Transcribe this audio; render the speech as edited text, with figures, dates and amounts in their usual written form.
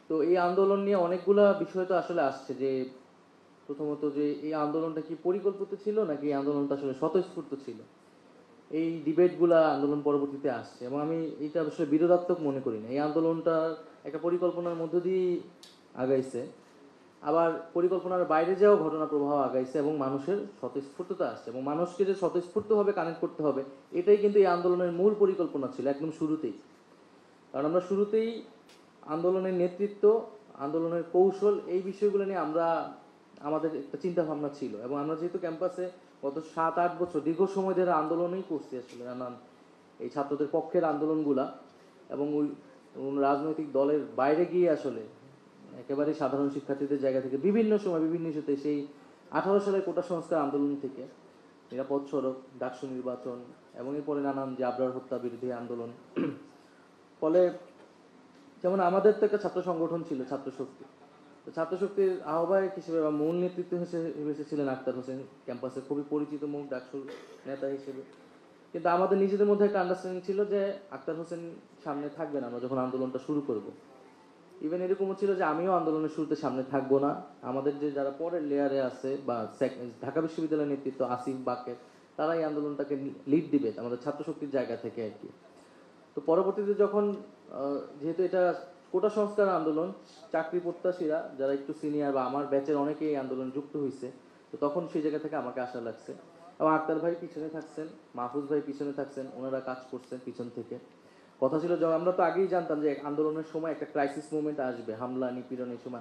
তো এই আন্দোলন নিয়ে অনেকগুলা বিষয় তো আসলে আসছে, যে প্রথমত যে এই আন্দোলনটা কি পরিকল্পিত ছিল নাকি এই আন্দোলনটা আসলে স্বতঃস্ফূর্ত ছিল, এই ডিবেটগুলা আন্দোলন পরবর্তীতে আসছে। এবং আমি এটা আসলে বিরোধাত্মক মনে করি না। এই আন্দোলনটা একটা পরিকল্পনার মধ্য দিয়ে আগাইছে, আবার পরিকল্পনার বাইরে যাওয়া ঘটনা প্রবাহ আগাইছে, এবং মানুষের স্বতঃস্ফূর্ততা আসছে, এবং মানুষকে যে স্বতঃস্ফূর্তভাবে কানেক্ট করতে হবে, এটাই কিন্তু এই আন্দোলনের মূল পরিকল্পনা ছিল একদম শুরুতেই। কারণ আমরা শুরুতেই আন্দোলনের নেতৃত্ব, আন্দোলনের কৌশল, এই বিষয়গুলো নিয়ে আমাদের একটা চিন্তা ভাবনা ছিল। এবং আমরা যেহেতু ক্যাম্পাসে গত 7-8 বছর দীর্ঘ সময় ধরে আন্দোলনই করছি আসলে, নানান এই ছাত্রদের পক্ষের আন্দোলনগুলা, এবং ওই রাজনৈতিক দলের বাইরে গিয়ে আসলে একেবারে সাধারণ শিক্ষার্থীদের জায়গা থেকে বিভিন্ন সময় বিভিন্ন ইস্যুতে, সেই 18 সালের কোটা সংস্কার আন্দোলন থেকে নিরাপদ সড়ক, ডাকসু নির্বাচন, এবং এরপরে নানান যে আবরার হত্যা বিরোধী আন্দোলন। ফলে যেমন আমাদের তো একটা ছাত্র সংগঠন ছিল ছাত্র শক্তি। তো ছাত্র শক্তির আহ্বায়ক হিসেবে বা মূল নেতৃত্ব হিসেবে ছিলেন আক্তার হোসেন, ক্যাম্পাসে খুবই পরিচিত মুখ ডাকসুর নেতা হিসেবে। কিন্তু আমাদের নিজেদের মধ্যে একটা আন্ডারস্ট্যান্ডিং ছিল যে আক্তার হোসেন সামনে থাকবেন আমরা যখন আন্দোলনটা শুরু করব। ইভেন এরকমও ছিল যে আমিও আন্দোলনের শুরুতে সামনে থাকবো না, আমাদের যে যারা পরের লেয়ারে আছে বা ঢাকা বিশ্ববিদ্যালয়ের নেতৃত্ব আসিফ বাকের, তারা এই আন্দোলনটাকে লিড দিবে আমাদের ছাত্র শক্তির জায়গা থেকে আর কি। তো পরবর্তীতে যখন যেহেতু এটা কোটা সংস্কার আন্দোলন, চাকরি প্রত্যাশীরা যারা একটু সিনিয়র বা আমার ব্যাচের অনেকেই এই আন্দোলন যুক্ত হয়েছে, তো তখন সেই জায়গা থেকে আমাকে আশা লাগছে। এবং আক্তার ভাই পিছনে থাকছেন, মাহফুজ ভাই পিছনে থাকছেন, ওনারা কাজ করছেন পিছন থেকে। কথা ছিল, আমরা তো আগেই জানতাম যে আন্দোলনের সময় একটা ক্রাইসিস মুভমেন্ট আসবে, হামলা নিপীড়ন এই সময়